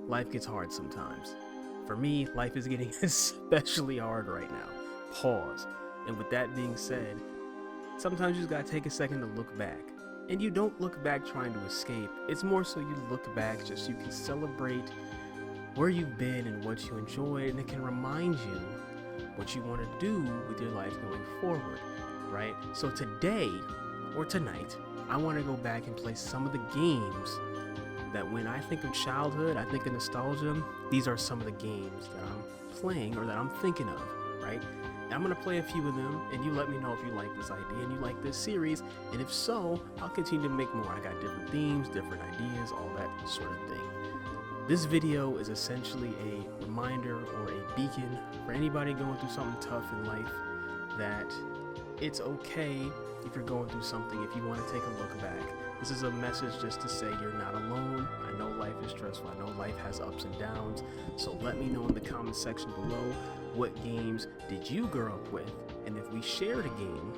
Life gets hard sometimes. For me, life is getting especially hard right now. Pause. And with that being said, sometimes you just gotta take a second to look back. And you don't look back trying to escape. It's more so you look back just so you can celebrate where you've been and what you enjoyed, and it can remind you what you want to do with your life going forward, right? So today, or tonight, I want to go back and play some of the games that when I think of childhood, I think of nostalgia. These are some of the games that I'm playing or that I'm thinking of, right? And I'm going to play a few of them, and you let me know if you like this idea and you like this series, and if so, I'll continue to make more. I got different themes, different ideas, all that sort of thing. This video is essentially a reminder or a beacon for anybody going through something tough in life that it's okay if you're going through something, if you want to take a look back. This is a message just to say you're not alone. I know life is stressful. I know life has ups and downs. So let me know in the comment section below, what games did you grow up with? And if we shared a game,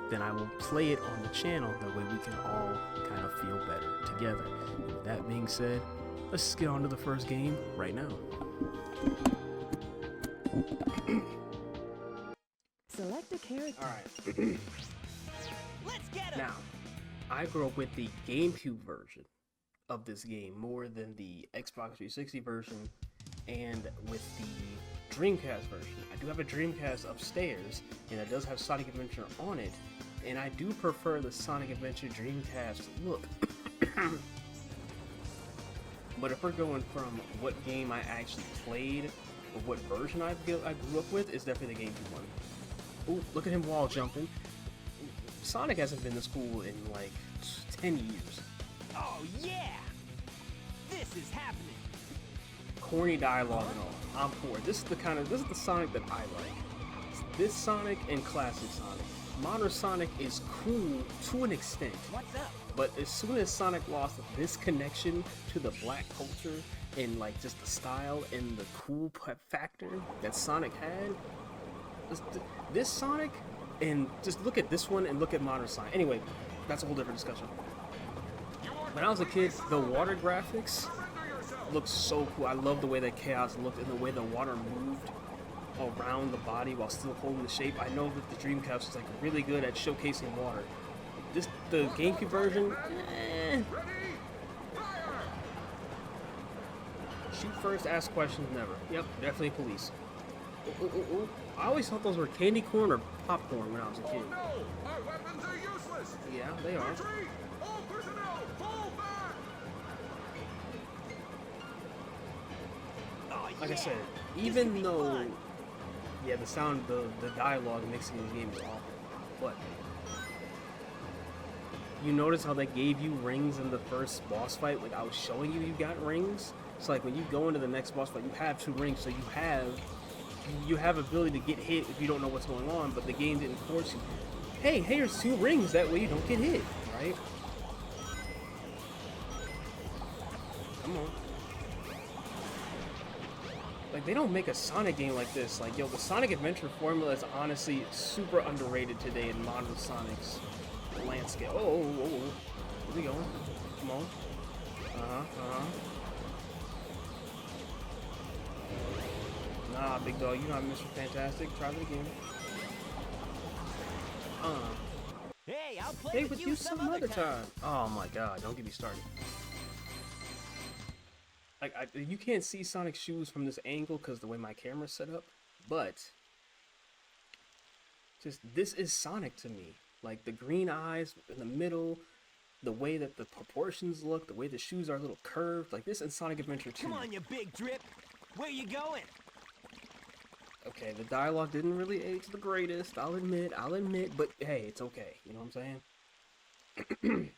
then I will play it on the channel. That way we can all kind of feel better together. And with that being said, let's just get on to the first game right now. Select a character. Alright. Let's get him. Now, I grew up with the GameCube version of this game more than the Xbox 360 version and with the Dreamcast version. I do have a Dreamcast upstairs, and it does have Sonic Adventure on it, and I do prefer the Sonic Adventure Dreamcast look. But if we're going from what game I actually played, or what version I grew up with, it's definitely the GameCube one. Ooh, look at him wall jumping. Sonic hasn't been to school in like 10 years. Oh yeah! This is happening. Corny dialogue and all. I'm for it. This is the Sonic that I like. This Sonic and classic Sonic. Modern Sonic is cool to an extent. What's up? But as soon as Sonic lost this connection to the black culture and like just the style and the cool factor that Sonic had, this Sonic, and just look at this one and look at modern Sonic. Anyway, that's a whole different discussion. When I was a kid, the water graphics looked so cool. I love the way that Chaos looked and the way the water moved around the body while still holding the shape. I know that the Dreamcast was like really good at showcasing water. The GameCube version, Shoot first, ask questions never. Yep, definitely police. Ooh, ooh, ooh. I always thought those were candy corn or popcorn when I was a kid. Oh no! Our weapons are useless! Yeah, they are. Retreat! All personnel, fall back! Oh, Like yeah. I said, This could even be though, fun. yeah, the dialogue mixing this game is awful, but you notice how they gave you rings in the first boss fight? Like I was showing you got rings. So like when you go into the next boss fight, you have 2 rings, so you have ability to get hit if you don't know what's going on, but the game didn't force you. Hey, here's 2 rings, that way you don't get hit, right? Come on. Like, they don't make a Sonic game like this. Like, yo, the Sonic Adventure formula is honestly super underrated today in modern Sonic's landscape. Oh, where we going? Come on. Nah, big dog, you're not Mr. Fantastic. Try it again. Hey, I'll play Hey, with with you some other time. Oh my god, don't get me started. Like, you can't see Sonic's shoes from this angle because the way my camera's set up, but just this is Sonic to me. Like the green eyes in the middle, the way that the proportions look, the way the shoes are a little curved, like this in Sonic Adventure 2. Come on, you big drip. Where you going? Okay, the dialogue didn't really age the greatest, I'll admit, but hey, it's okay, you know what I'm saying?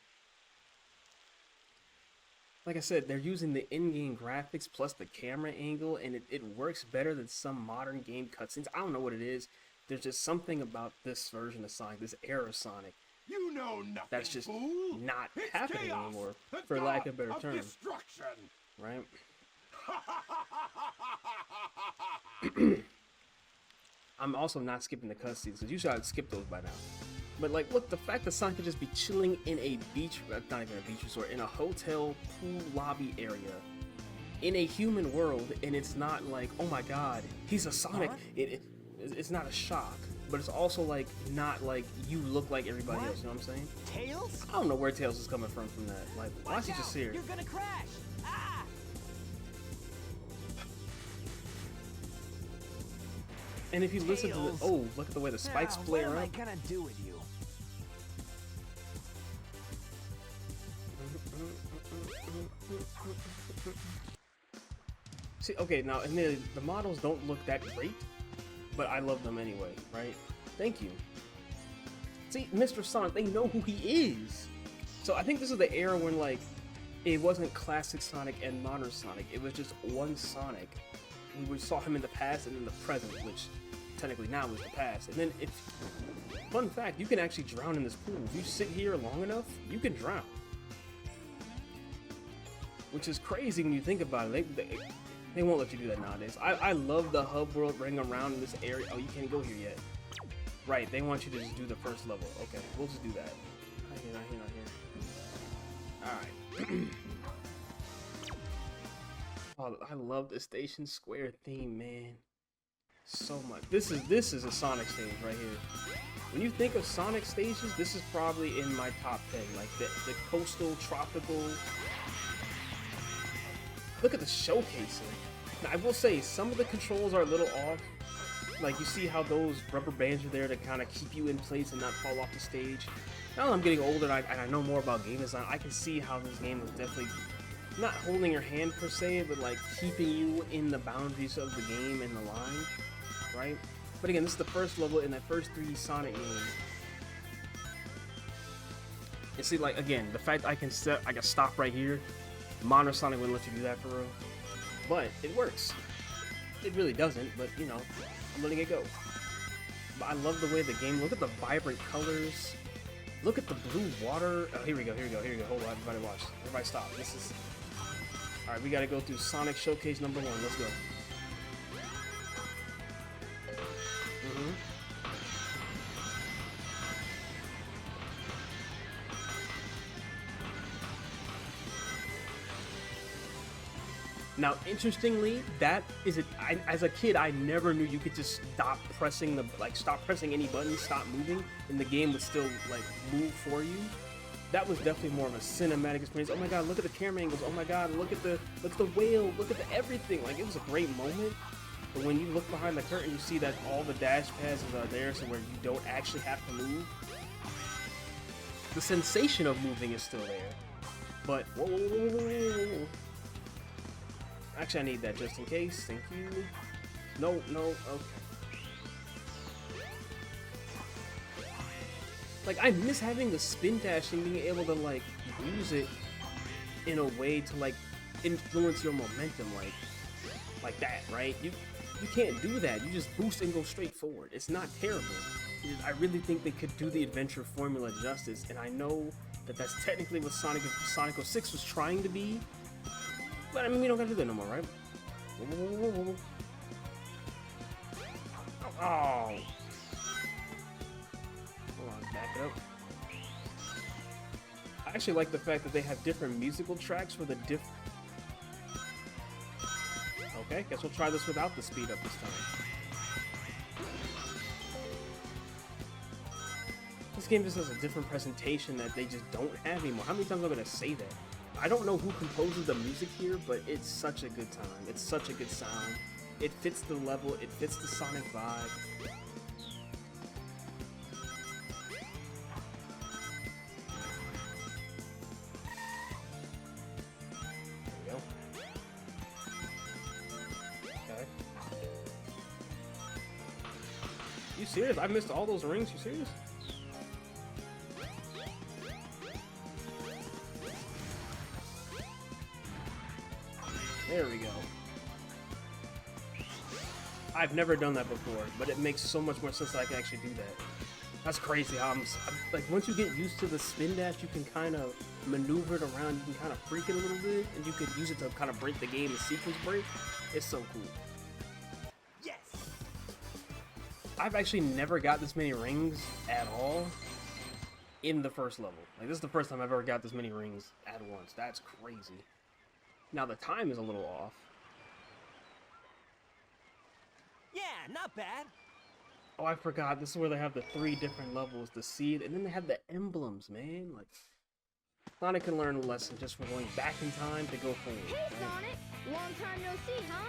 Like I said, they're using the in-game graphics plus the camera angle, and it works better than some modern game cutscenes. I don't know what it is. There's just something about this version of Sonic, this era of Sonic, You know nothing, that's just fool! not It's happening chaos, anymore, the for lack of a god better term, destruction. right? I'm also not skipping the cutscenes, because usually I'd skip those by now. But like, look, the fact that Sonic could just be chilling in a beach, not even a beach resort, in a hotel pool lobby area, in a human world, and it's not like, oh my god, he's a Sonic. It's not a shock, but it's also like not like you look like everybody else. You know what I'm saying? Tails? I don't know where Tails is coming from that. Like, why is he Watch just out, here? you're gonna crash! Ah! And if you listen to the look at the way the spikes Now, flare what am I up. gonna do with you? See, okay, now and the models don't look that great, but I love them anyway, right? Thank you. See, Mr. Sonic, they know who he is. So I think this is the era when like it wasn't classic Sonic and modern Sonic. It was just one Sonic. We saw him in the past and in the present, which technically now is the past. And then if fun fact, you can actually drown in this pool. If you sit here long enough, you can drown. Which is crazy when you think about it. They won't let you do that nowadays. I love the hub world running around in this area. Oh, you can't go here yet. Right, they want you to just do the first level. Okay, we'll just do that. Not here. Alright. Oh, I love the Station Square theme, man. So much. This is a Sonic stage right here. When you think of Sonic stages, this is probably in my top 10. Like the coastal, tropical. Look at the showcasing. Now, I will say, some of the controls are a little off. Like, you see how those rubber bands are there to kind of keep you in place and not fall off the stage. Now that I'm getting older and I know more about game design, I can see how this game is definitely not holding your hand per se, but like keeping you in the boundaries of the game and the line, right? But again, this is the first level in that first 3D Sonic game. And see, like, again, the fact I can stop right here. Modern Sonic wouldn't let you do that for real. But it works. It really doesn't, but you know, I'm letting it go. But I love the way the game, look at the vibrant colors. Look at the blue water. Oh, here we go. Hold on, everybody watch. Everybody stop. This is... Alright, we gotta go through Sonic Showcase number 1. Let's go. Now, interestingly, that is as a kid, I never knew you could just stop pressing any button, stop moving, and the game would still like move for you. That was definitely more of a cinematic experience. Oh my god, look at the camera angles. Oh my god, look at the whale. Look at the everything. Like, it was a great moment. But when you look behind the curtain, you see that all the dash pads are there, so where you don't actually have to move. The sensation of moving is still there, but whoa. Actually, I need that just in case. Thank you. No, okay. Like, I miss having the spin dash and being able to, like, use it in a way to, like, influence your momentum, like that, right? You can't do that. You just boost and go straight forward. It's not terrible. I really think they could do the adventure formula justice, and I know that that's technically what Sonic 06 was trying to be. But I mean, we don't gotta do that no more, right? Oh! Hold on, back it up. I actually like the fact that they have different musical tracks for the Okay, guess we'll try this without the speed up this time. This game just has a different presentation that they just don't have anymore. How many times am I gonna say that? I don't know who composes the music here, but it's such a good time. It's such a good sound. It fits the level, it fits the Sonic vibe. There we go. Okay. You serious? I missed all those rings? You serious? There we go. I've never done that before, but it makes so much more sense that I can actually do that. That's crazy how I'm like, once you get used to the spin dash, you can kind of maneuver it around, you can kind of freak it a little bit, and you can use it to kind of break the game and sequence break. It's so cool. Yes. I've actually never got this many rings at all in the first level. Like, this is the first time I've ever got this many rings at once. That's crazy. Now the time is a little off. Yeah, not bad. Oh, I forgot. This is where they have the 3 different levels to see it, and then they have the emblems, man. Like, Sonic can learn a lesson just from going back in time to go forward. Hey, right? Sonic! Long time no see, huh?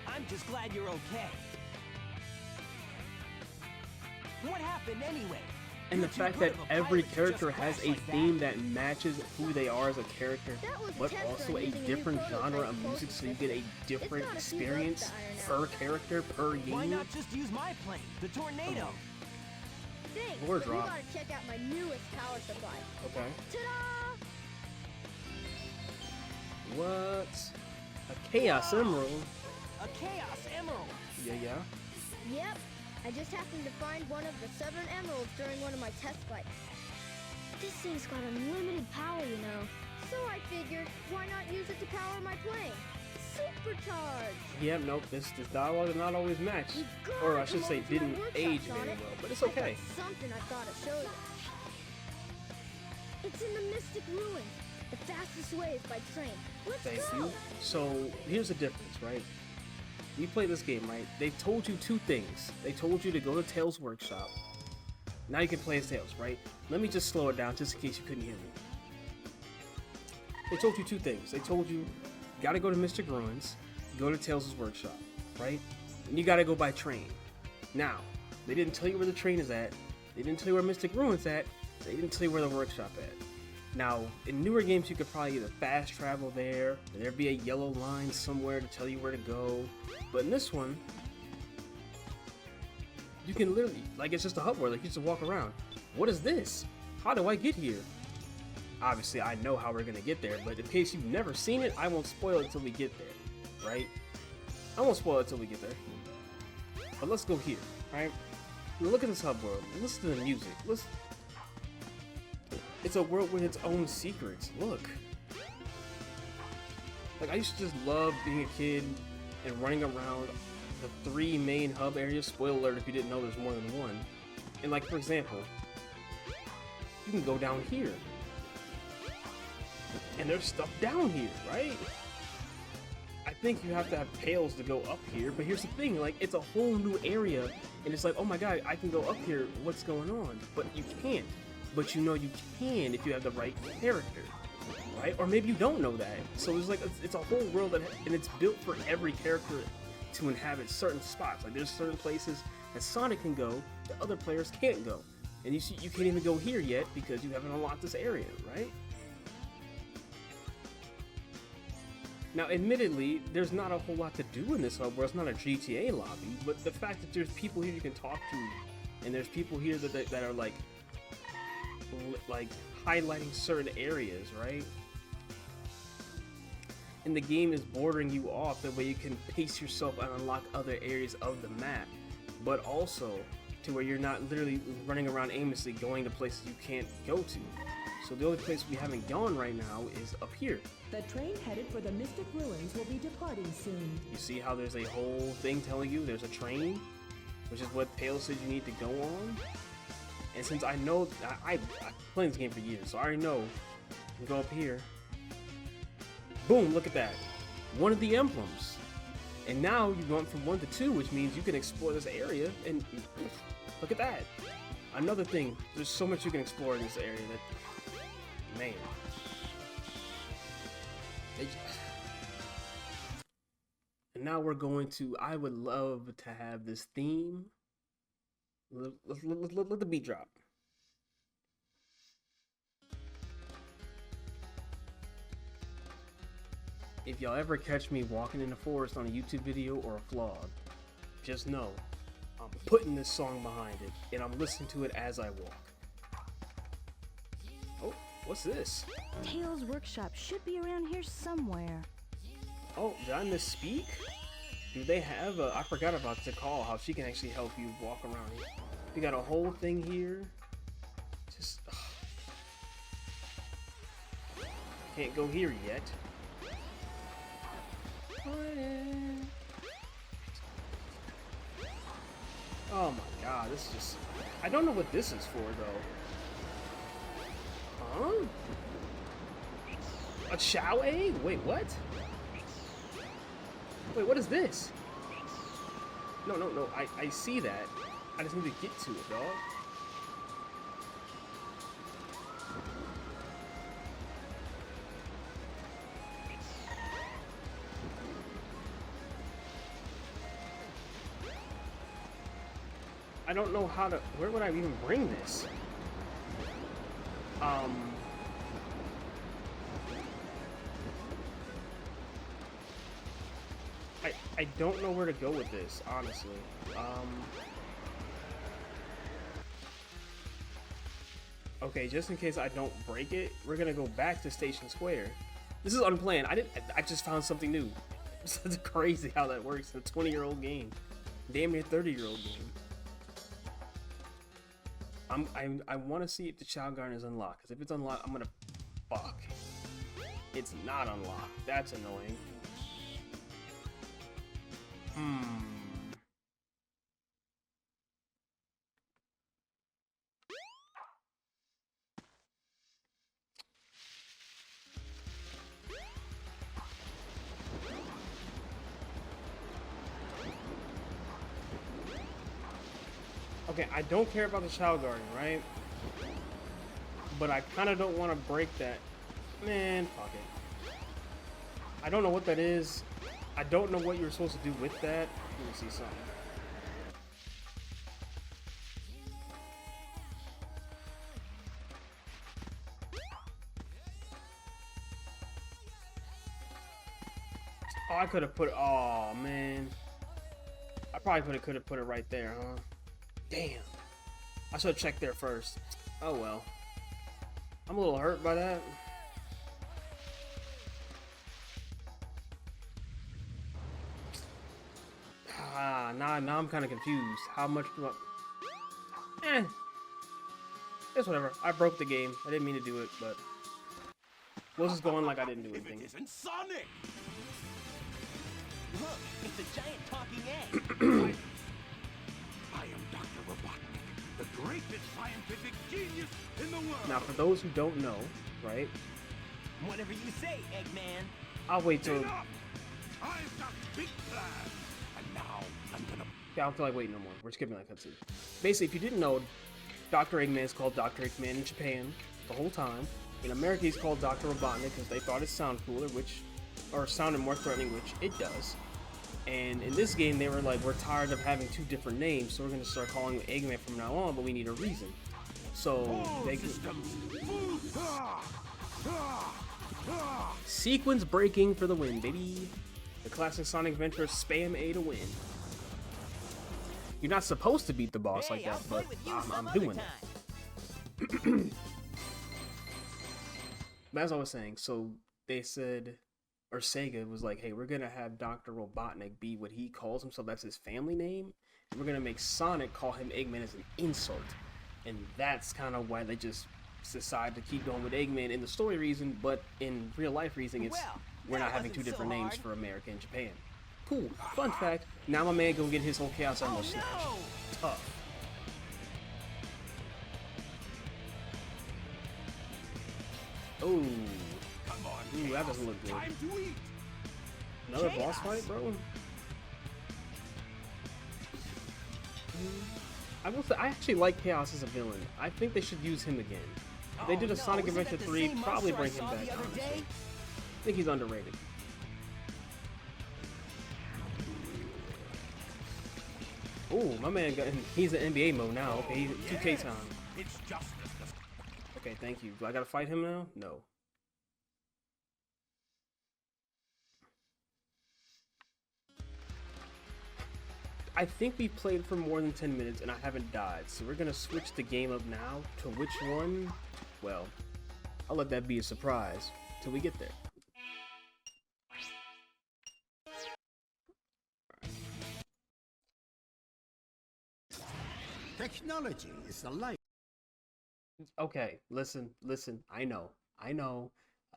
I'm just glad you're okay. What happened anyway? And the You're too fact good that of a every pilot to character just has crash a like that. theme that matches who they are as a character, That was a but test also run a using a new different genre prototype of music, closest so you get a different got a few bugs experience to iron per out. character, per game. Why not just use my plane, the Tornado? Thanks, Lure but you drop. gotta check out my newest power supply. Okay. Ta-da! What? A Chaos Emerald? A Chaos Emerald. Yeah. Yep, I just happened to find one of the 7 emeralds during one of my test flights. This thing's got unlimited power, you know. So I figured, why not use it to power my plane? Supercharge! Yeah, nope, this dialogue does not always match. You gotta Or I should come say, over to my didn't workshop, age very Sonic. well, but it's I've okay. got something I've gotta show you. It's in the Mystic Ruins. The fastest way is by train. Let's Thank go! you. So, here's the difference, right? You play this game, right? They told you 2 things. They told you to go to Tails' workshop. Now you can play as Tails, right? Let me just slow it down just in case you couldn't hear me. They told you 2 things. They told you, you gotta go to Mystic Ruins, go to Tails' workshop, right? And you gotta go by train. Now, they didn't tell you where the train is at. They didn't tell you where Mystic Ruins at. They didn't tell you where the workshop at. Now, in newer games, you could probably either fast travel there, or there'd be a yellow line somewhere to tell you where to go. But in this one, you can literally, like, it's just a hub where, like, you just walk around. What is this? How do I get here? Obviously, I know how we're gonna get there, but in case you've never seen it, I won't spoil it until we get there, right? I won't spoil it until we get there. But let's go here, right? Look at this hub world. Listen to the music. It's a world with its own secrets. Look. Like, I used to just love being a kid and running around the 3 main hub areas. Spoiler alert if you didn't know there's more than one. And, like, for example, you can go down here. And there's stuff down here, right? I think you have to have tails to go up here, but here's the thing, like, it's a whole new area, and it's like, oh my god, I can go up here, what's going on? But you can't. But you know you can if you have the right character, right? Or maybe you don't know that. So it's like, it's a whole world that, and it's built for every character to inhabit certain spots. Like, there's certain places that Sonic can go that other players can't go. And you see, you can't even go here yet because you haven't unlocked this area, right? Now, admittedly, there's not a whole lot to do in this hub where it's not a GTA lobby, but the fact that there's people here you can talk to, and there's people here that are like highlighting certain areas, right? And the game is bordering you off that way you can pace yourself and unlock other areas of the map, but also to where you're not literally running around aimlessly going to places you can't go to. So the only place we haven't gone right now is up here. The train headed for the Mystic Ruins will be departing soon. You see how there's a whole thing telling you there's a train, which is what Tails said you need to go on. And since I know, I've played this game for years, so I already know you can go up here. Boom, look at that. One of the emblems. And now you went from 1 to 2, which means you can explore this area, and look at that. Another thing, there's so much you can explore in this area that, man. And now we're going to, I would love to have this theme. Let the beat drop. If y'all ever catch me walking in the forest on a YouTube video or a vlog, just know I'm putting this song behind it and I'm listening to it as I walk. Oh, what's this? Tails' workshop should be around here somewhere. Oh, did I misspeak? Do they have a, I forgot about the call, how she can actually help you walk around here. We got a whole thing here. Just, can't go here yet. Oh my god, this is just, I don't know what this is for though. Huh? A Chow egg? Wait, what? Wait, what is this? No, no, no. I see that. I just need to get to it, dog. I don't know how to. Where would I even bring this? I don't know where to go with this, honestly. Okay, just in case I don't break it, we're gonna go back to Station Square. This is unplanned. I just found something new. It's crazy how that works in a 20-year-old game. Damn near 30-year-old game. I want to see if the Chow Garden is unlocked, because if it's unlocked, I'm gonna fuck. It's not unlocked. That's annoying. Okay, I don't care about the Chow Garden, right? But I kind of don't want to break that. Man, fuck it. I don't know what that is. I don't know what you're supposed to do with that. Let me see something. Oh, I could have put. Oh man, I probably could have put it right there, huh? Damn, I should have checked there first. Oh well, I'm a little hurt by that. Now I'm kind of confused. How much do I... It's whatever. I broke the game. I didn't mean to do it, but we'll just go on like I didn't do anything. If it isn't Sonic! Look, it's a giant talking egg. I am Dr. Robotnik, the greatest scientific genius in the world! Now, for those who don't know, right? Whatever you say, Eggman. I'll wait till... Enough! I've got big plans! And now, I'm gonna... Yeah, I don't feel like waiting no more. We're skipping that cutscene. Basically, if you didn't know, Dr. Eggman is called Dr. Eggman in Japan the whole time. In America, he's called Dr. Robotnik because they thought it sounded cooler, or sounded more threatening, which it does. And in this game, they were like, we're tired of having two different names, so we're going to start calling you Eggman from now on, but we need a reason. So, they sequence breaking for the win, baby. The classic Sonic Adventure spam A to win. You're not supposed to beat the boss like that, but I'm doing it. But as I was saying, so they said, or Sega was like, hey, we're gonna have Dr. Robotnik be what he calls himself, that's his family name, and we're gonna make Sonic call him Eggman as an insult. And that's kind of why they just decided to keep going with Eggman in the story reason, but in real life reason, it's we're not having two different names for America and Japan. Cool. Fun fact, now my man gonna get his whole Chaos Emerald snatched. Tough. Oh. Come on, Ooh, that doesn't look good. time to eat! Another boss fight, bro? I will say, I actually like Chaos as a villain. I think they should use him again. If they did a Sonic Adventure 3, probably bring him back, honestly. I think he's underrated. Oh, my man he's in NBA mode now. Okay, he's 2K time. It's justice. Okay, thank you. Do I gotta fight him now? No. I think we played for more than 10 minutes and I haven't died, so we're gonna switch the game up now. To which one? Well, I'll let that be a surprise till we get there. Technology is the life. Okay, listen, I know.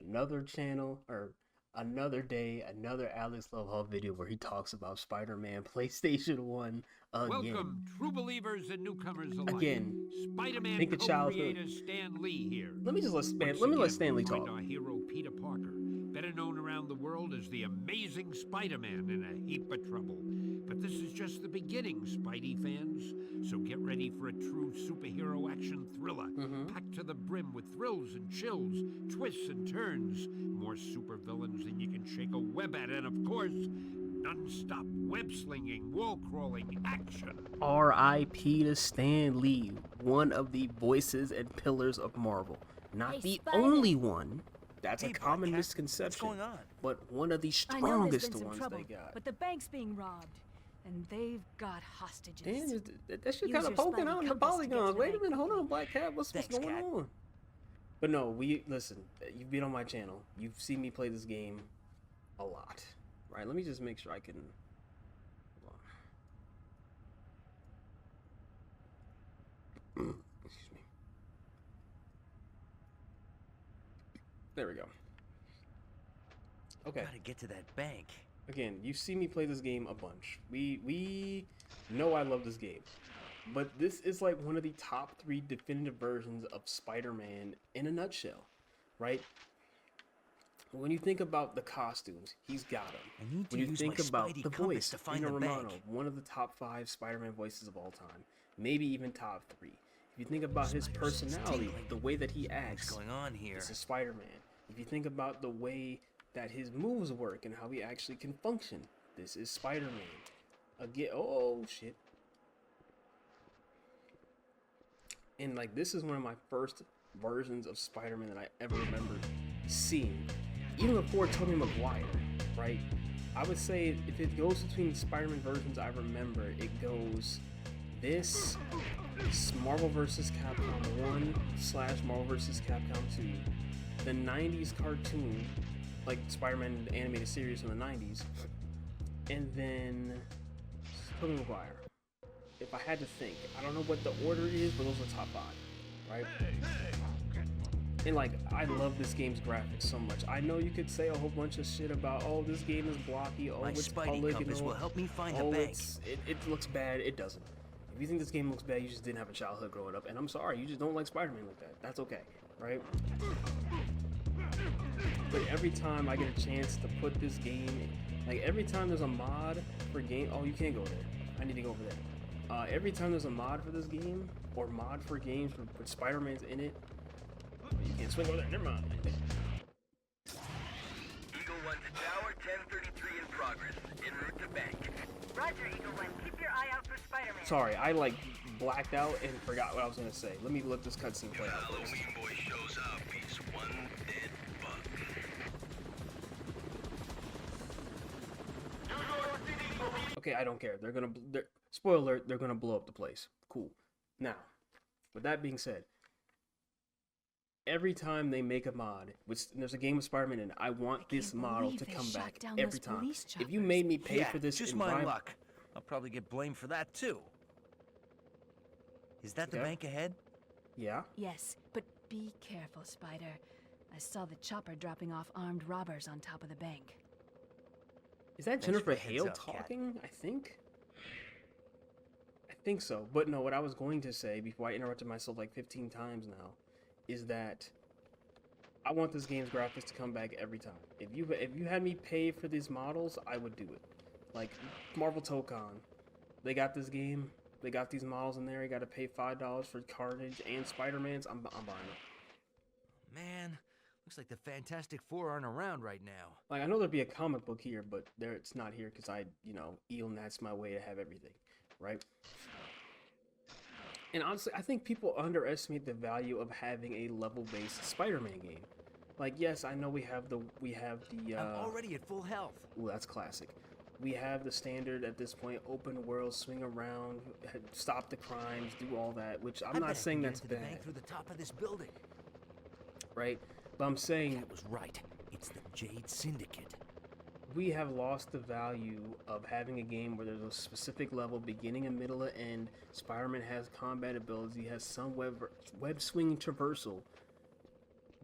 Another channel, or Another day, another Alex Love Hall video where he talks about Spider-Man PlayStation 1 again. Welcome, true believers and newcomers alike. Again, Spider-Man think of childhood. co-creator Stan Lee here. Let me let Stan Lee Once again, talk. Our hero Peter Parker, better known around the world as the Amazing Spider-Man in a heap of trouble. But this is just the beginning, Spidey fans. So get ready for a true superhero action thriller, packed to the brim with thrills and chills, twists and turns, more supervillains than you can shake a web at, and of course, non-stop web-slinging, wall-crawling action. R.I.P. to Stan Lee, one of the voices and pillars of Marvel. Not the only one. That's a common misconception. What's going on? But one of the I know there's strongest been some ones trouble, they got. but the bank's being robbed, and they've got hostages. Damn, that shit Use kind of your poking spidey out in the compass to get to polygons. the Wait a bank. minute, hold on, Black Cat. What's Thanks, going Cat. on? But no, listen. You've been on my channel. You've seen me play this game a lot, right? Let me just make sure I can. Hold on. Excuse me. There we go. Okay. Gotta get to that bank. Again, you see me play this game a bunch. We know I love this game. But this is like one of the top 3 definitive versions of Spider-Man in a nutshell, right? When you think about the costumes, he's got them. I need to When you use think my about spidey the compass voice, to find Rino the Romano, bank. one of the top 5 Spider-Man voices of all time, maybe even top 3. If you think about his Spider sense personality, tingling. the way that he acts, What's going on here? this is Spider-Man. If you think about the way that his moves work and how he actually can function, this is Spider-Man. Again, oh shit. And like, this is one of my first versions of Spider-Man that I ever remember seeing. Even before Tobey Maguire, right? I would say if it goes between Spider-Man versions I remember, it goes this, Marvel vs. Capcom 1 / Marvel vs. Capcom 2, the 90s cartoon, like Spider-Man animated series from the 90s, and then Tobey Maguire. If I had to think, I don't know what the order is, but those are top 5, right? And like, I love this game's graphics so much. I know you could say a whole bunch of shit about, oh, this game is blocky, oh, My it's spidey compass polygonal, will help me find the oh, bank. it looks bad. It doesn't. If you think this game looks bad, you just didn't have a childhood growing up, and I'm sorry, you just don't like Spider-Man like that. That's okay, right? But every time I get a chance to put this game, like every time there's a mod for game, oh, you can't go there. I need to go over there. Every time there's a mod for this game, or mod for games with Spider-Man's in it, you can't swing over there. Never mind. Eagle 1 to tower, 1033 in progress. En route to bank. Roger, Eagle 1. Keep your eye out for Spider-Man. Sorry, I like blacked out and forgot what I was gonna say. Let me let this cutscene play out first. Halloween boy shows up. He's one dead bug. Okay, I don't care. Spoiler alert, they're gonna blow up the place. Cool. Now, with that being said, every time they make a mod, which there's a game with Spider-Man in it, I want this model to come back every time. If you made me pay for this, just in my my luck. I'll probably get blamed for that too. Is that the Okay. bank ahead? Yeah. Yes, but be careful, Spider. I saw the chopper dropping off armed robbers on top of the bank. Is that Thanks Jennifer for the heads Hale up, Cat. talking? I think so. But no, what I was going to say before I interrupted myself like 15 times now is that I want this game's graphics to come back every time. If you had me pay for these models, I would do it. Like Marvel Tokon, they got this game, they got these models in there. You got to pay $5 for Carnage and Spider-Man's. I'm buying it. Man, looks like the Fantastic Four aren't around right now. Like, I know there'd be a comic book here, but it's not here because I, eel nats my way to have everything, right? And honestly, I think people underestimate the value of having a level-based Spider-Man game. Like, yes, I know we have the I'm already at full health. ooh, that's classic. We have the standard at this point, open world, swing around, stop the crimes, do all that, which I'm I not bet I saying can get that's into the bad, bank through the top of this building. right? But I'm saying Cat was right. It's the Jade Syndicate. we have lost the value of having a game where there's a specific level, beginning and middle and end. Spider-Man has combat abilities, he has some web swinging traversal.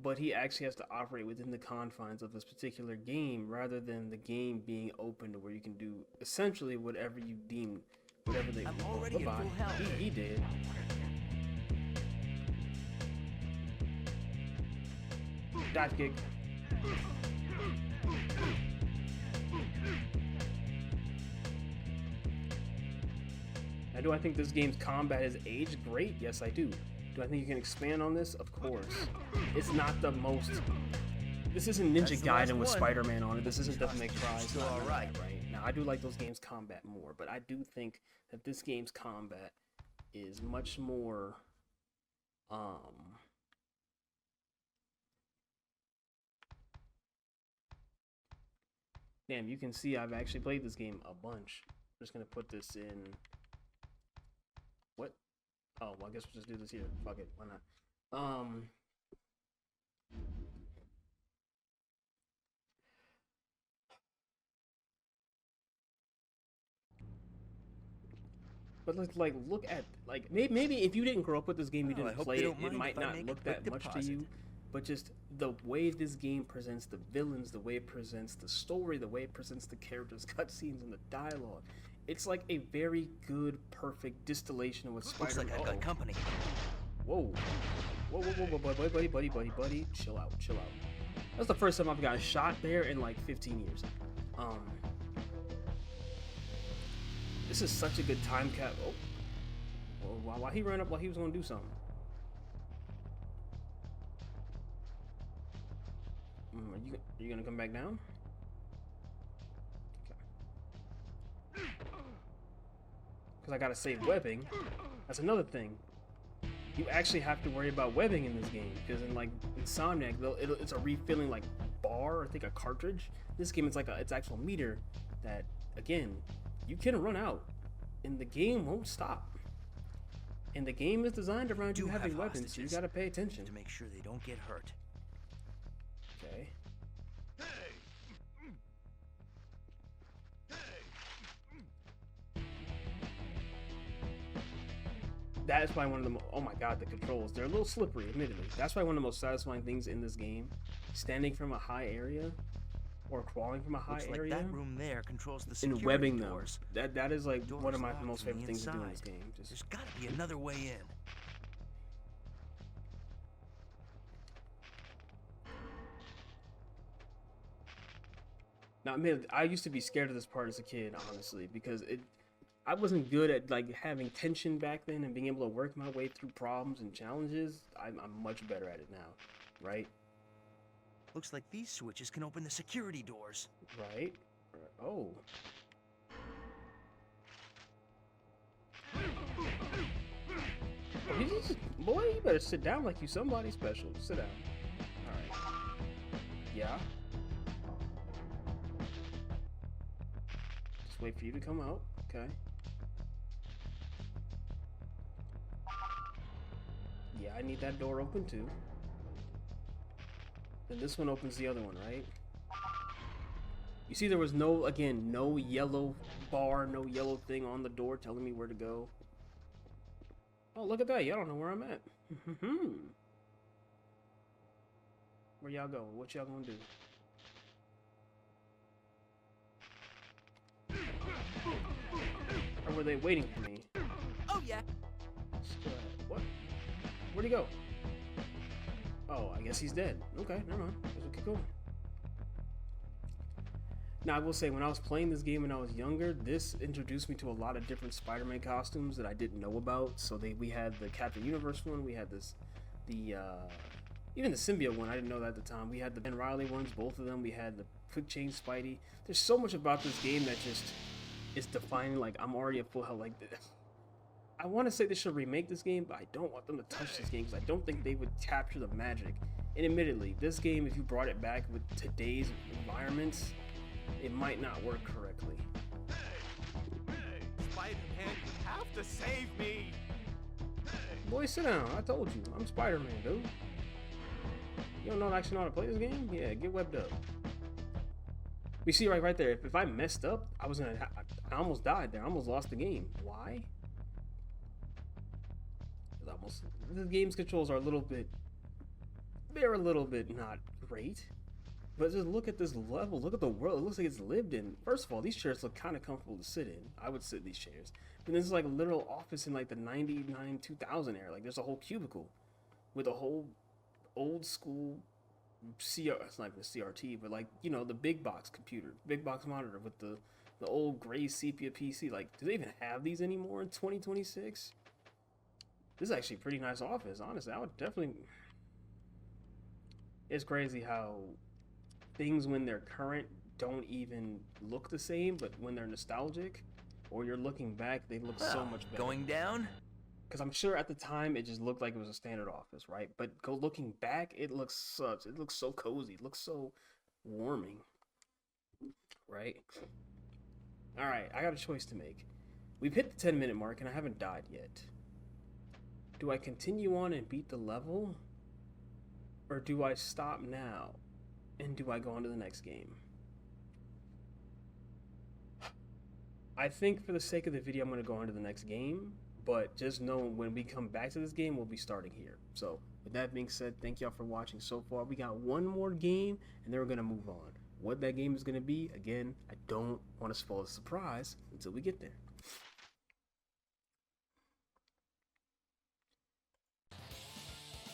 but he actually has to operate within the confines of this particular game rather than the game being open to where you can do essentially whatever you deem, whatever they. I'm already at full health. He did. Dive kick. Now, do I think this game's combat has aged great? Yes, I do. Do I think you can expand on this? Of course. It's not the most. This isn't Ninja Gaiden with Spider-Man on it. This isn't Devil May Cry. It's Still not all right. right. Now, I do like those games' combat more, but I do think that this game's combat is much more. Damn, you can see I've actually played this game a bunch. I'm just gonna put this in. What? Oh, well, I guess we'll just do this here. Fuck it, why not? But like look at maybe if you didn't grow up with this game, you Well, I didn't hope play they it, don't it mind might if I not make a look quick that much to deposit. you. But just the way this game presents the villains, the way it presents the story, the way it presents the characters, cutscenes, and the dialogue, it's like a very good, perfect distillation of what Looks Spider-Man. like I've got company. Whoa, buddy, chill out. That's the first time I've gotten shot there in like 15 years. This is such a good time cap. Oh, well, why he ran up like he was gonna do something? Are you gonna come back down? Okay. Because I gotta save webbing. That's another thing. You actually have to worry about webbing in this game because in like Insomniac, it's a refilling like bar, I think a cartridge. This game, it's actual meter that again you can run out, and the game won't stop. And the game is designed around you having weapons, so you gotta pay attention to make sure they don't get hurt. Okay. That is probably one of the oh my god, the controls, they're a little slippery, admittedly. That's probably one of the most satisfying things in this game. Standing from a high area or crawling from a high Looks like area. that room there controls the security And webbing doors. them. That is like Doors one of my locked most from favorite the things to do in this inside. game. Just There's gotta be another way in. now, admit, I used to be scared of this part as a kid, honestly, because I wasn't good at like having tension back then and being able to work my way through problems and challenges. I'm much better at it now, right? Looks like these switches can open the security doors. Right? Oh. Boy, you better sit down like you somebody special. Sit down. Alright. Yeah. Just wait for you to come out. Okay. Yeah, I need that door open too. Then this one opens the other one, right? You see there was no yellow bar, no yellow thing on the door telling me where to go. Oh, look at that. Y'all don't know where I'm at. Where y'all go? What y'all gonna do? Or were they waiting for me? Oh yeah. What? Where'd he go? Oh, I guess he's dead. Okay, never mind. Okay, cool. Now, I will say, when I was playing this game when I was younger, this introduced me to a lot of different Spider-Man costumes that I didn't know about. So we had the Captain Universe one, we had even the symbiote one, I didn't know that at the time. We had the Ben Reilly ones, both of them. We had the Quick Change Spidey. There's so much about this game that just is defining, like, I'm already at full health. Like, I want to say they should remake this game, but I don't want them to touch this game because I don't think they would capture the magic. And admittedly, this game, if you brought it back with today's environments, it might not work correctly. Hey, Spider-Man, you have to save me! Boy, sit down. I told you. I'm Spider-Man, dude. You don't actually know how to play this game? Yeah, get webbed up. We see right there. If I messed up, I almost died there. I almost lost the game. Why? The game's controls are a little bit they're a little bit not great. But just look at this level, look at the world, it looks like it's lived in. First of all, these chairs look kind of comfortable to sit in. I would sit in these chairs. But this is like a literal office in like the 99, 2000 era. Like there's a whole cubicle with a whole old school it's not even a CRT, but like, you know, the big box computer, big box monitor with the old gray sepia PC. Like, do they even have these anymore in 2026? This is actually a pretty nice office, honestly. I would definitely... It's crazy how things when they're current don't even look the same, but when they're nostalgic or you're looking back, they look so much better. Going down? Because I'm sure at the time it just looked like it was a standard office, right? But looking back, it looks so cozy, it looks so warming, right? All right, I got a choice to make. We've hit the 10-minute mark and I haven't died yet. Do I continue on and beat the level? Or do I stop now? And do I go on to the next game? I think for the sake of the video, I'm going to go on to the next game. But just know when we come back to this game, we'll be starting here. So with that being said, thank y'all for watching so far. We got one more game and then we're going to move on. What that game is going to be, again, I don't want to spoil the surprise until we get there.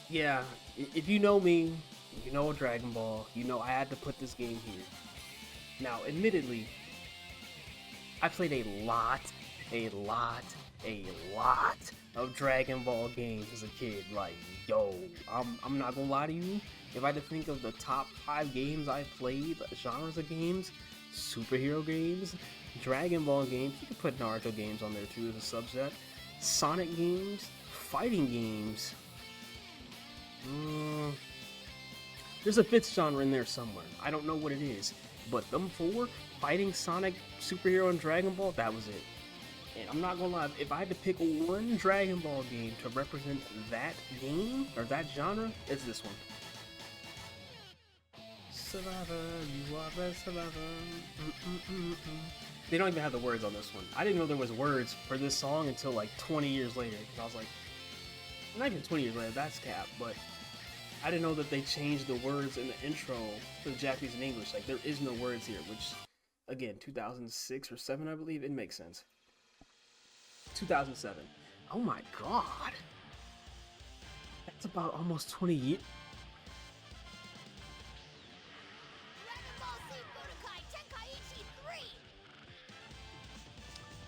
Yeah, if you know me, you know Dragon Ball, you know I had to put this game here. Now, admittedly, I played a lot of Dragon Ball games as a kid. Like, yo, I'm not gonna lie to you. If I had to think of the top 5 games I played, genres of games, superhero games, Dragon Ball games, you could put Naruto games on there too as a subset, Sonic games, fighting games. There's a 5th genre in there somewhere. I don't know what it is, but them 4, fighting, Sonic, superhero, and Dragon Ball, that was it. And I'm not gonna lie, if I had to pick one Dragon Ball game to represent that game, or that genre, it's this one. Survivor, you are a survivor. They don't even have the words on this one. I didn't know there was words for this song until like 20 years later. Because I was like, not even 20 years later, that's cap, but I didn't know that they changed the words in the intro for the Japanese and English. Like, there is no words here, which, again, 2006 or 7, I believe, it makes sense. 2007. Oh my god. That's about almost 20 years. Dragon Ball Z Budokai Tenkaichi 3!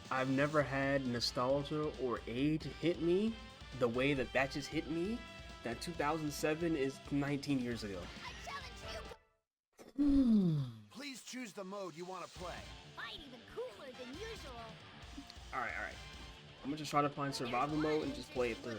I've never had nostalgia or age hit me the way that just hit me. That 2007 is 19 years ago. I challenge you! Please choose the mode you want to play. Fight even cooler than usual. Alright. I'm gonna just try to find survival mode and just play it through.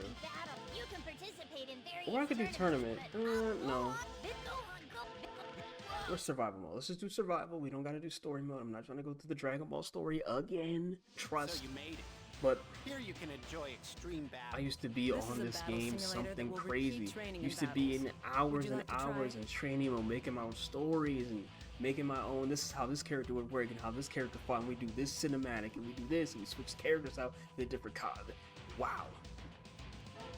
You can participate in various Or I could do tournament. No. Go. Or survival mode. Let's just do survival. We don't gotta do story mode. I'm not trying to go through the Dragon Ball story again. Trust. So you made it. But Here you can enjoy extreme battle. I used to be on this game something crazy. Used to be in hours and hours and training mode, making my own stories and making my own. This is how this character would work and how this character fought. And we do this cinematic and we do this and we switch characters out with a different card. Wow.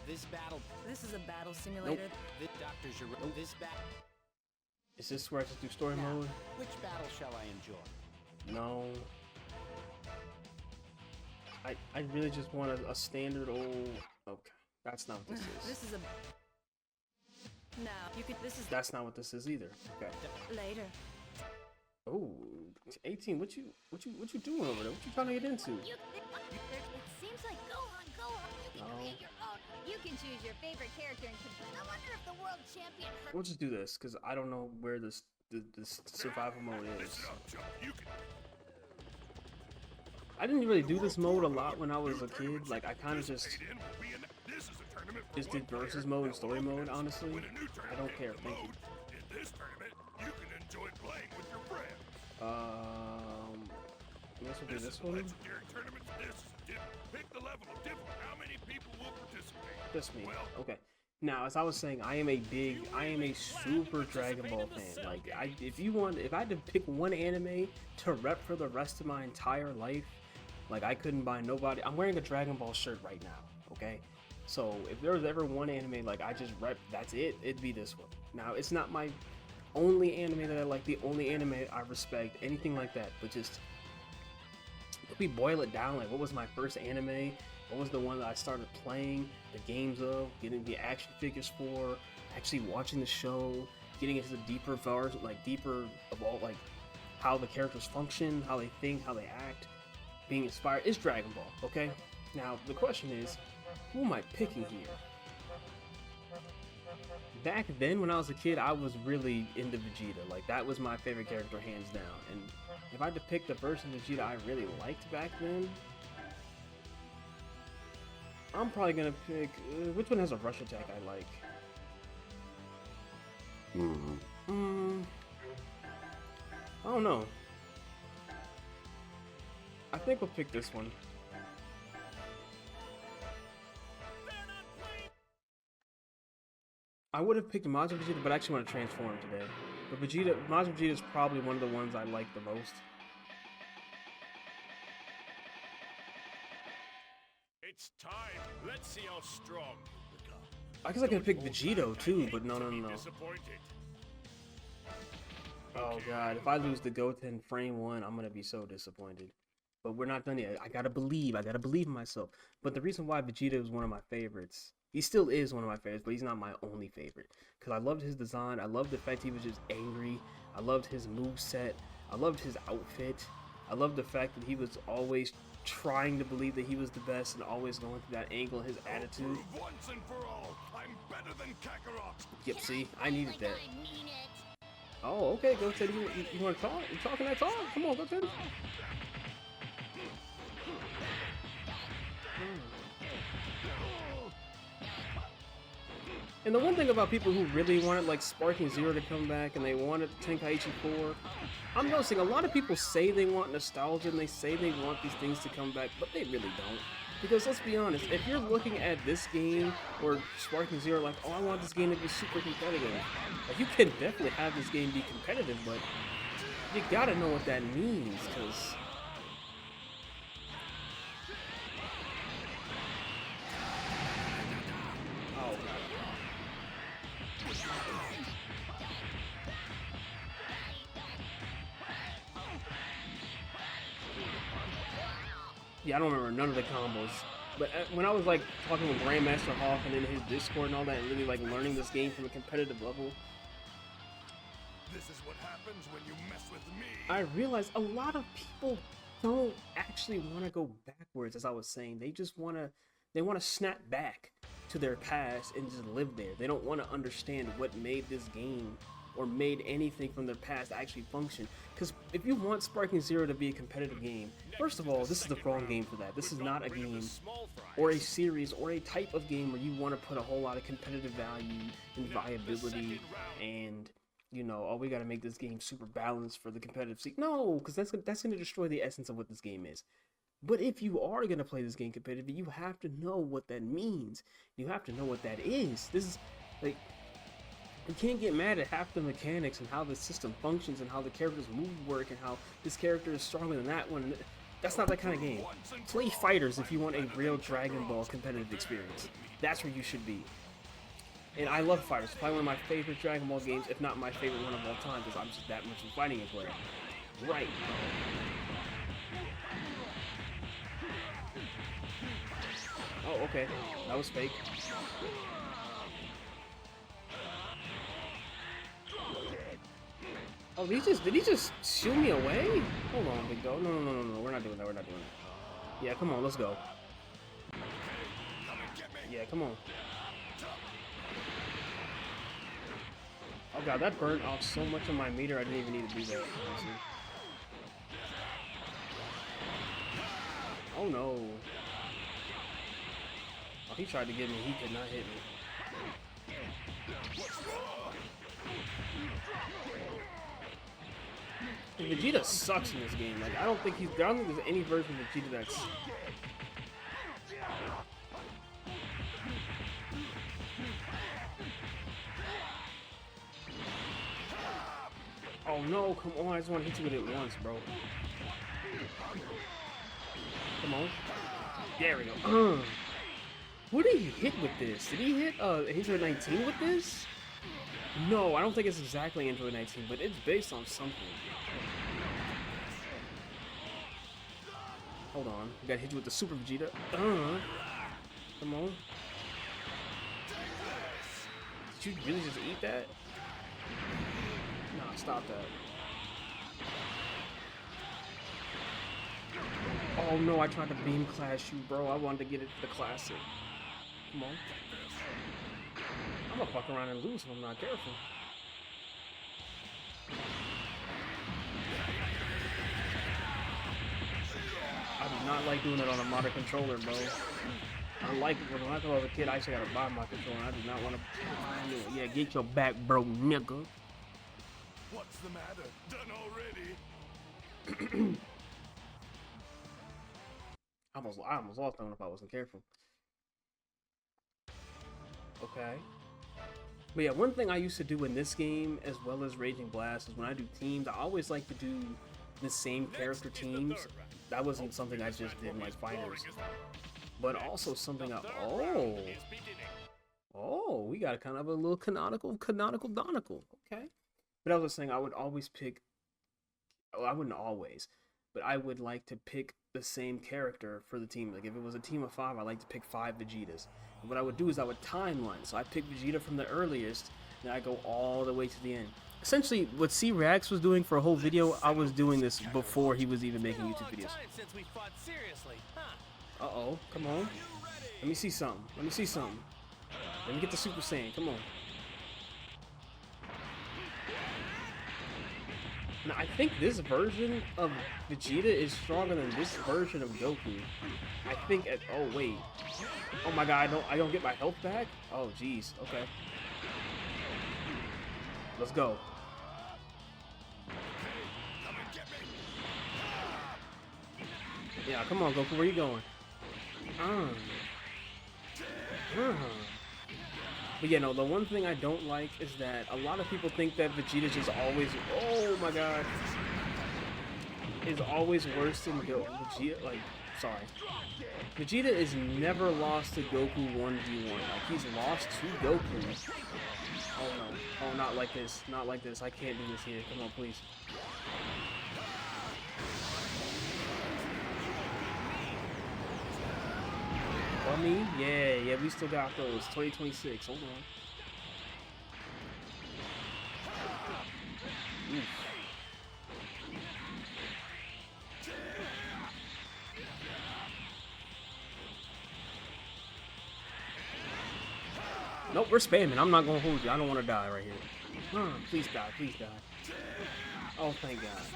This battle. This is a battle simulator. This Dr. Gero. This battle. Is this where I just do story mode? Which battle shall I enjoy? No. I really just want a standard old. Okay, that's not what this is. This is a. No, you could. This is. That's not what this is either. Okay. Later. Oh, 18. What you doing over there? What you trying to get into? It seems like go on. You can create your own. You can choose your favorite character and compete. I wonder if the world champion. We'll just do this because I don't know where this survival mode is. I didn't really do this mode a lot when I was a kid. Like, I kind of just did versus mode and story mode, honestly. I don't care. Thank you. In this tournament, you can enjoy playing with your friends. I guess we'll do this one. Legendary tournament. Pick the level of difficulty. How many people will participate? Just me. Okay. Now, as I was saying, I am a super Dragon Ball fan. Like, if I had to pick one anime to rep for the rest of my entire life, like, I couldn't buy nobody. I'm wearing a Dragon Ball shirt right now, okay? So if there was ever one anime like I just rep, that's it, it'd be this one. Now it's not my only anime that I like, the only anime I respect, anything like that, but just if we boil it down, like what was my first anime? What was the one that I started playing the games of, getting the action figures for, actually watching the show, getting into the deeper version, like deeper of all, like how the characters function, how they think, how they act, being inspired, is Dragon Ball, okay? Now the question is, who am I picking here? Back then when I was a kid, I was really into Vegeta. Like that was my favorite character hands down. And if I had to pick the version of Vegeta I really liked back then, I'm probably gonna pick, which one has a rush attack I like? I don't know. I think we'll pick this one. I would have picked Majin Vegeta, but I actually want to transform today. But Majin Vegeta is probably one of the ones I like the most. It's time. Let's see how strong. I guess I could pick Vegito too, but no. Oh god, if I lose the Goten frame 1, I'm gonna be so disappointed. But we're not done yet. I gotta believe in myself. But the reason why Vegeta is one of my favorites, he still is one of my favorites, but he's not my only favorite. Because I loved his design, I loved the fact he was just angry, I loved his moveset, I loved his outfit, I loved the fact that he was always trying to believe that he was the best and always going through that angle, his attitude. Once and for all, I'm better than Kakarot. Yep, see, I needed that. Oh, okay, Goten, you want to talk? You talking that talk? Come on, Goten. And the one thing about people who really wanted like Sparking Zero to come back and they wanted Tenkaichi 4, I'm noticing a lot of people say they want nostalgia and they say they want these things to come back, but they really don't. Because let's be honest, if you're looking at this game or Sparking Zero like, oh, I want this game to be super competitive, like, you can definitely have this game be competitive, but you gotta know what that means, because yeah, I don't remember none of the combos. But when I was like talking with Grandmaster Hawk and in his Discord and all that, and really like learning this game from a competitive level, This is what happens when you mess with me. I realized a lot of people don't actually want to go backwards, as I was saying. They just want to snap back to their past and just live there. They don't want to understand what made this game or made anything from their past actually function. Because if you want Sparking Zero to be a competitive game, first of all, this is the wrong game for that. This is not a game or a series or a type of game where you want to put a whole lot of competitive value and viability and, you know, oh, we got to make this game super balanced for the competitive scene. No, because that's going to destroy the essence of what this game is. But if you are going to play this game competitively, you have to know what that means. You have to know what that is. This is, like, you can't get mad at half the mechanics and how the system functions and how the characters move work and how this character is stronger than that one. That's not that kind of game. Play fighters if you want a real Dragon Ball competitive experience. That's where you should be. And I love fighters. It's probably one of my favorite Dragon Ball games, if not my favorite one of all time, because I'm just that much of a fighting player. Right. Oh, okay. That was fake. Oh, did he just shoo me away? Hold on, big dog. No, we're not doing that, Yeah, come on, let's go. Yeah, come on. Oh god, that burned off so much of my meter, I didn't even need to do that, honestly. Oh no. Oh, he tried to get me, he could not hit me. And Vegeta sucks in this game. Like, I don't think there's any version of Vegeta that's... Oh no, come on, I just want to hit you with it once, bro. Come on. There we go. What did he hit with this? Did he hit Android 19 with this? No, I don't think it's exactly Android 19, but it's based on something. Hold on. We got hit with the Super Vegeta. Come on. Did you really just eat that? Nah, stop that. Oh no, I tried to beam clash you, bro. I wanted to get it to the classic. Come on. I'm gonna fuck around and lose if I'm not careful. I do not like doing it on a modern controller, bro. I like it when I was a kid, I actually gotta buy my controller. I do not want to. Yeah, get your back, bro, nigga. What's the matter? Done already? I almost lost them if I wasn't careful. Okay. But yeah, one thing I used to do in this game, as well as Raging Blast, is when I do teams, I always like to do the same character teams. That wasn't something I just did in like fighters, but also something I we got a kind of a little canonical donical. Okay. But I was saying I would always pick. Well, I wouldn't always, but I would like to pick the same character for the team. Like if it was a team of 5, I like to pick 5 Vegetas. And what I would do is I would timeline. So I pick Vegeta from the earliest, and I go all the way to the end. Essentially, what C-Rex was doing for a whole video, I was doing this before he was even making YouTube videos. Uh-oh, come on. Let me see something. Let me see something. Let me get the Super Saiyan. Come on. Now, I think this version of Vegeta is stronger than this version of Goku. I think at... Oh, wait. Oh my god, I don't get my health back? Oh, jeez. Okay. Let's go. Yeah, come on, Goku. Where you going? But yeah, no, the one thing I don't like is that a lot of people think that Vegeta's just always, oh my god, is always worse than Vegeta, like, sorry. Vegeta is never lost to Goku 1v1, like, he's lost to Goku. Oh no, oh, not like this, not like this, I can't do this here, come on, please. For me? Yeah, we still got those. 2026. Hold on. Oof. Nope, we're spamming. I'm not gonna hold you. I don't want to die right here. Please die. Please die. Oh, thank God.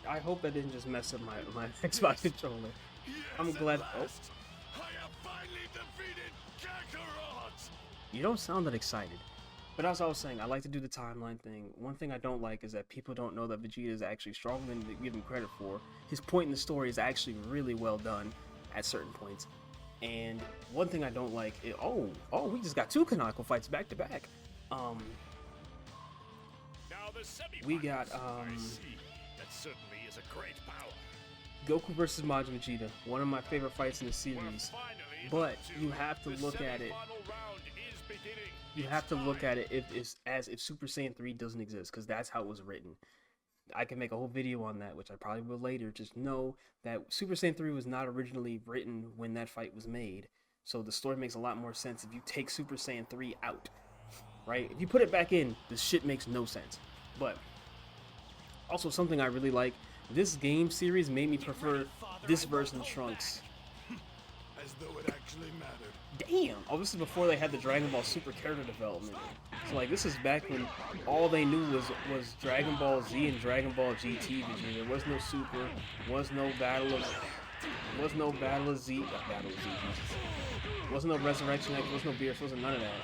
I hope that didn't just mess up my Xbox controller. I'm glad. Oh. You don't sound that excited. But as I was saying, I like to do the timeline thing. One thing I don't like is that people don't know that Vegeta is actually stronger than they give him credit for. His point in the story is actually really well done at certain points. And one thing I don't like is, we just got 2 canonical fights back to back. We got that certainly is a great power. Goku versus Majin Vegeta, one of my favorite fights in the series. But you have to look at it. You have to look at it as if Super Saiyan 3 doesn't exist, because that's how it was written. I can make a whole video on that, which I probably will later. Just know that Super Saiyan 3 was not originally written when that fight was made. So the story makes a lot more sense if you take Super Saiyan 3 out. Right? If you put it back in, this shit makes no sense. But also something I really like, this game series made me prefer this version of Trunks. As though it actually mattered. Damn! Oh, this is before they had the Dragon Ball Super character development. So like this is back when all they knew was Dragon Ball Z and Dragon Ball GT Vegeta. There was no Super, was no Battle of Z, wasn't no Resurrection X, was no Beerus, wasn't none of that.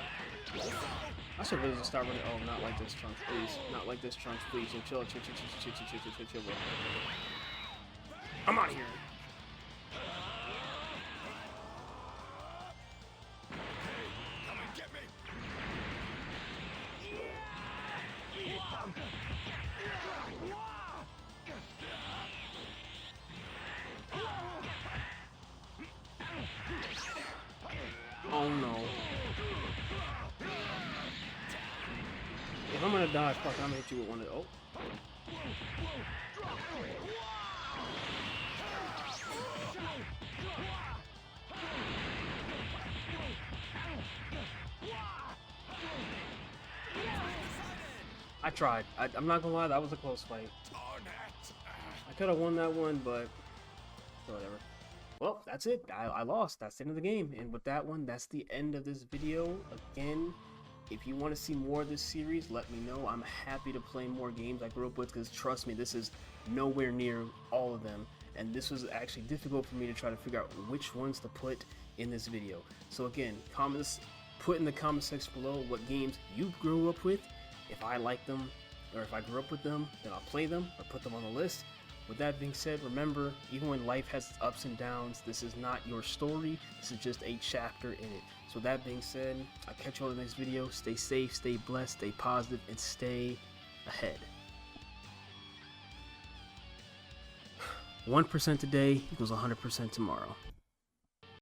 I should really just start running. Oh, not like this, Trunks, please. Not like this, Trunks, please. Chill, bro. I'm out of here. dodge. Fuck, I'm gonna hit you with one of. Oh. I tried. I'm not gonna lie, that was a close fight. I could have won that one, but whatever. Well, that's it. I lost. That's the end of the game. And with that one, that's the end of this video. Again, if you want to see more of this series, let me know. I'm happy to play more games I grew up with, because trust me, this is nowhere near all of them. And this was actually difficult for me to try to figure out which ones to put in this video. So again, put in the comment section below what games you grew up with. If I like them, or if I grew up with them, then I'll play them or put them on the list. With that being said, remember, even when life has its ups and downs, this is not your story. This is just a chapter in it. So with that being said, I'll catch you on the next video. Stay safe, stay blessed, stay positive, and stay ahead. 1% today equals 100% tomorrow.